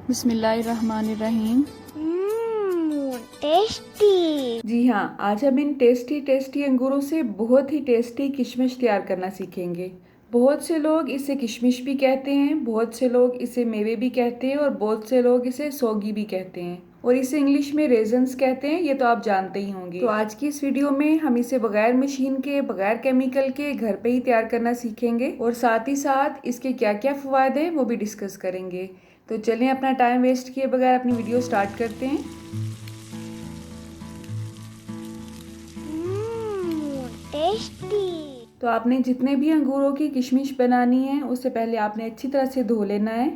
बिस्मिल्लाहिर्रहमानिर्रहीम। टेस्टी। जी हाँ, आज हम इन टेस्टी टेस्टी अंगूरों से बहुत ही टेस्टी किशमिश तैयार करना सीखेंगे। बहुत से लोग इसे किशमिश भी कहते हैं, बहुत से लोग इसे मेवे भी कहते हैं और बहुत से लोग इसे सौगी भी कहते हैं और इसे इंग्लिश में रेजन्स कहते हैं। ये तो आप जानते ही होंगे। तो आज की इस वीडियो में हम इसे बगैर मशीन के, बगैर केमिकल के घर पे ही तैयार करना सीखेंगे और साथ ही साथ इसके क्या क्या फ़ायदे हैं वो भी डिस्कस करेंगे। तो चलें अपना टाइम वेस्ट किए बगैर अपनी वीडियो स्टार्ट करते हैं। टेस्टी। तो आपने जितने भी अंगूरों की किशमिश बनानी है उससे पहले आपने अच्छी तरह से धो लेना है।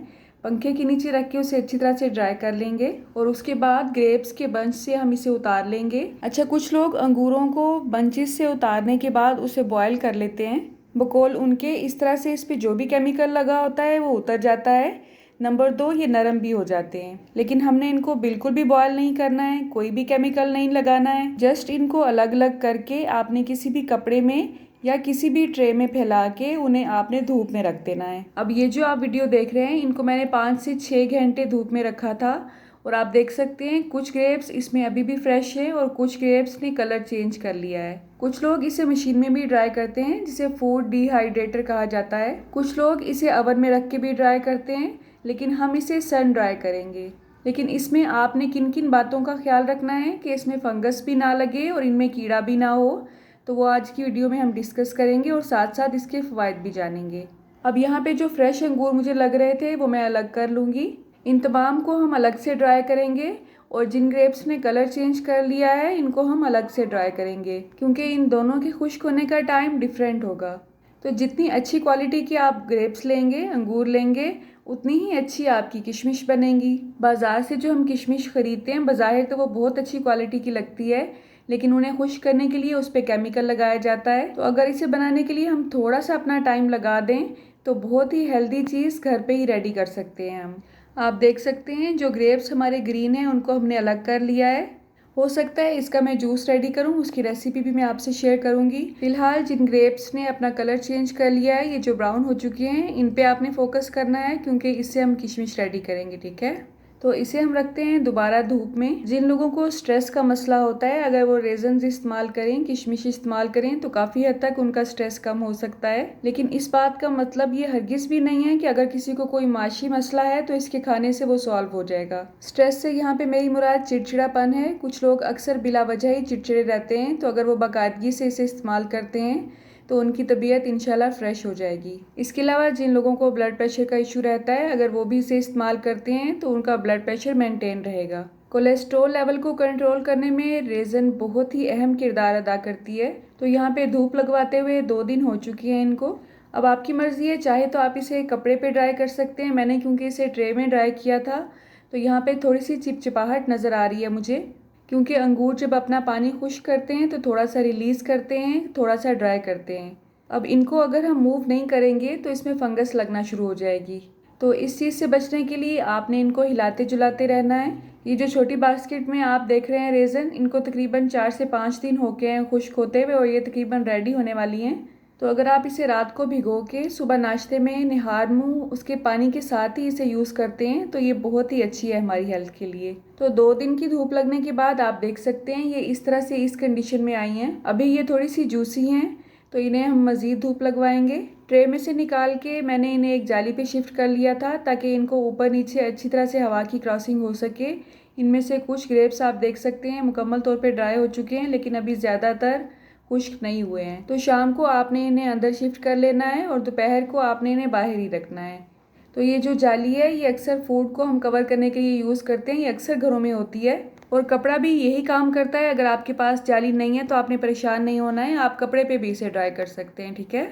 पंखे के नीचे रख के उसे अच्छी तरह से ड्राई कर लेंगे और उसके बाद ग्रेप्स के बंच से हम इसे उतार लेंगे। अच्छा, कुछ लोग अंगूरों को बंचेस से उतारने के बाद उसे बॉयल कर लेते हैं। बकौल उनके इस तरह से इस पर जो भी केमिकल लगा होता है वो उतर जाता है। नंबर 2, ये नरम भी हो जाते हैं। लेकिन हमने इनको बिल्कुल भी बॉयल नहीं करना है, कोई भी केमिकल नहीं लगाना है। जस्ट इनको अलग अलग करके आपने किसी भी कपड़े में या किसी भी ट्रे में फैला के उन्हें आपने धूप में रख देना है। अब ये जो आप वीडियो देख रहे हैं इनको मैंने 5 से 6 घंटे धूप में रखा था और आप देख सकते हैं कुछ ग्रेप्स इसमें अभी भी फ्रेश है और कुछ ग्रेप्स ने कलर चेंज कर लिया है। कुछ लोग इसे मशीन में भी ड्राई करते हैं जिसे फूड डिहाइड्रेटर कहा जाता है। कुछ लोग इसे ओवन में रख के भी ड्राई करते हैं, लेकिन हम इसे सन ड्राई करेंगे। लेकिन इसमें आपने किन किन बातों का ख्याल रखना है कि इसमें फंगस भी ना लगे और इनमें कीड़ा भी ना हो, तो वो आज की वीडियो में हम डिस्कस करेंगे और साथ साथ इसके फ़वाइद भी जानेंगे। अब यहाँ पे जो फ्रेश अंगूर मुझे लग रहे थे वो मैं अलग कर लूँगी। इन तमाम को हम अलग से ड्राई करेंगे और जिन ग्रेप्स ने कलर चेंज कर लिया है इनको हम अलग से ड्राई करेंगे, क्योंकि इन दोनों के खुश्क होने का टाइम डिफरेंट होगा। तो जितनी अच्छी क्वालिटी की आप ग्रेप्स लेंगे, अंगूर लेंगे, उतनी ही अच्छी आपकी किशमिश बनेगी। बाज़ार से जो हम किशमिश ख़रीदते हैं बज़ाहिर तो वो बहुत अच्छी क्वालिटी की लगती है, लेकिन उन्हें खुश्क करने के लिए उस पर केमिकल लगाया जाता है। तो अगर इसे बनाने के लिए हम थोड़ा सा अपना टाइम लगा दें तो बहुत ही हेल्दी चीज़ घर पे ही रेडी कर सकते हैं हम। आप देख सकते हैं जो ग्रेप्स हमारे ग्रीन हैं उनको हमने अलग कर लिया है। हो सकता है इसका मैं जूस रेडी करूं, उसकी रेसिपी भी मैं आपसे शेयर करूंगी। फिलहाल जिन ग्रेप्स ने अपना कलर चेंज कर लिया है, ये जो ब्राउन हो चुके हैं, इन पे आपने फोकस करना है क्योंकि इससे हम किशमिश रेडी करेंगे, ठीक है। तो इसे हम रखते हैं दोबारा धूप में। जिन लोगों को स्ट्रेस का मसला होता है, अगर वो रेजन्स इस्तेमाल करें, किशमिश इस्तेमाल करें तो काफ़ी हद तक उनका स्ट्रेस कम हो सकता है। लेकिन इस बात का मतलब ये हरगिज़ भी नहीं है कि अगर किसी को कोई माशी मसला है तो इसके खाने से वो सॉल्व हो जाएगा। स्ट्रेस से यहाँ पे मेरी मुराद चिड़चिड़ापन है। कुछ लोग अक्सर बिला वजह ही चिड़चिड़े रहते हैं, तो अगर वो बाकायदगी से इसे इस्तेमाल करते हैं तो उनकी तबीयत इंशाल्लाह फ़्रेश हो जाएगी। इसके अलावा जिन लोगों को ब्लड प्रेशर का इशू रहता है, अगर वो भी इसे इस्तेमाल करते हैं तो उनका ब्लड प्रेशर मेंटेन रहेगा। कोलेस्ट्रॉल लेवल को कंट्रोल करने में रेज़न बहुत ही अहम किरदार अदा करती है। तो यहाँ पे धूप लगवाते हुए 2 दिन हो चुकी हैं इनको। अब आपकी मर्ज़ी है, चाहे तो आप इसे कपड़े पे ड्राई कर सकते हैं। मैंने क्योंकि इसे ट्रे में ड्राई किया था तो यहाँ पे थोड़ी सी चिपचिपाहट नज़र आ रही है मुझे, क्योंकि अंगूर जब अपना पानी खुश्क करते हैं तो थोड़ा सा रिलीज़ करते हैं, थोड़ा सा ड्राई करते हैं। अब इनको अगर हम मूव नहीं करेंगे तो इसमें फंगस लगना शुरू हो जाएगी। तो इस चीज़ से बचने के लिए आपने इनको हिलाते जुलाते रहना है। ये जो छोटी बास्केट में आप देख रहे हैं रेज़न, इनको तकरीबन 4 से 5 दिन हो गए हैं खुश्क होते हुए और ये तकरीबन रेडी होने वाली हैं। तो अगर आप इसे रात को भिगो के सुबह नाश्ते में निहार मुँह उसके पानी के साथ ही इसे यूज़ करते हैं तो ये बहुत ही अच्छी है हमारी हेल्थ के लिए। तो 2 दिन की धूप लगने के बाद आप देख सकते हैं ये इस तरह से इस कंडीशन में आई हैं। अभी ये थोड़ी सी जूसी हैं तो इन्हें हम मज़ीद धूप लगवाएंगे। ट्रे में से निकाल के मैंने इन्हें एक जाली पे शिफ्ट कर लिया था ताकि इनको ऊपर नीचे अच्छी तरह से हवा की क्रॉसिंग हो सके। इनमें से कुछ ग्रेप्स आप देख सकते हैं मुकम्मल तौर पे ड्राई हो चुके हैं, लेकिन अभी ज़्यादातर खुश्क नहीं हुए हैं। तो शाम को आपने इन्हें अंदर शिफ्ट कर लेना है और दोपहर को आपने इन्हें बाहर ही रखना है। तो ये जो जाली है ये अक्सर फूड को हम कवर करने के लिए यूज़ करते हैं, ये अक्सर घरों में होती है और कपड़ा भी यही काम करता है। अगर आपके पास जाली नहीं है तो आपने परेशान नहीं होना है, आप कपड़े पे भी इसे ड्राई कर सकते हैं, ठीक है।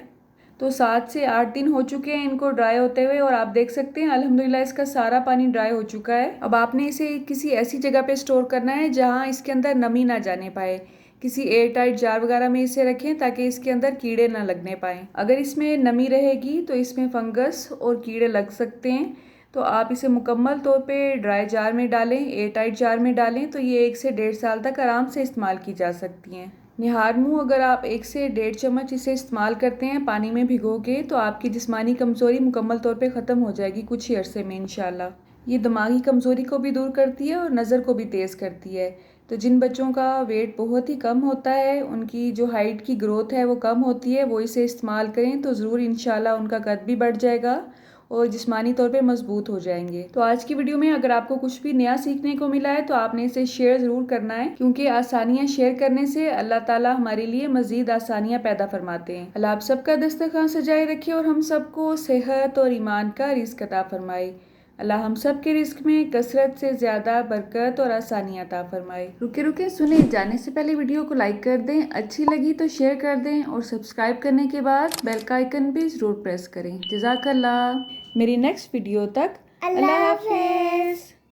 तो 7 से 8 दिन हो चुके हैं इनको ड्राई होते हुए और आप देख सकते हैं अल्हम्दुलिल्लाह इसका सारा पानी ड्राई हो चुका है। अब आपने इसे किसी ऐसी जगह पे स्टोर करना है जहाँ इसके अंदर नमी ना जाने पाए। किसी एयर टाइट जार वगैरह में इसे रखें ताकि इसके अंदर कीड़े ना लगने पाएँ। अगर इसमें नमी रहेगी तो इसमें फंगस और कीड़े लग सकते हैं। तो आप इसे मुकम्मल तौर पे ड्राई जार में डालें, एयर टाइट जार में डालें तो ये 1 से 1.5 साल तक आराम से इस्तेमाल की जा सकती हैं। निहार मुँह अगर आप 1 से 1.5 चम्मच इसे इस्तेमाल करते हैं पानी में भिगो के तो आपकी जिस्मानी कमज़ोरी मुकम्मल तौर पे ख़त्म हो जाएगी कुछ ही अरसे में इंशाल्लाह। ये दिमागी कमज़ोरी को भी दूर करती है और नज़र को भी तेज़ करती है। तो जिन बच्चों का वेट बहुत ही कम होता है, उनकी जो हाइट की ग्रोथ है वो कम होती है, वो इसे इस्तेमाल करें तो ज़रूर इंशाल्लाह उनका कद भी बढ़ जाएगा और जिस्मानी तौर पे मजबूत हो जाएंगे। तो आज की वीडियो में अगर आपको कुछ भी नया सीखने को मिला है तो आपने इसे शेयर ज़रूर करना है, क्योंकि आसानियाँ शेयर करने से अल्लाह ताला हमारे लिए मज़ीद आसानियाँ पैदा फरमाते हैं। अल्लाह आप सबका दस्तरखान सजाए रखे और हम सबको सेहत और ईमान का रिज़्क अता फरमाए। अल्लाह हम सब के रिस्क में कसरत से ज़्यादा बरकत और आसानियाँ अता फरमाए। रुके रुके सुने, जाने से पहले वीडियो को लाइक कर दें, अच्छी लगी तो शेयर कर दें और सब्सक्राइब करने के बाद बेल का आइकन भी ज़रूर प्रेस करें। जज़ाकल्लाह। मेरी नेक्स्ट वीडियो तक अल्लाह हाफिज़।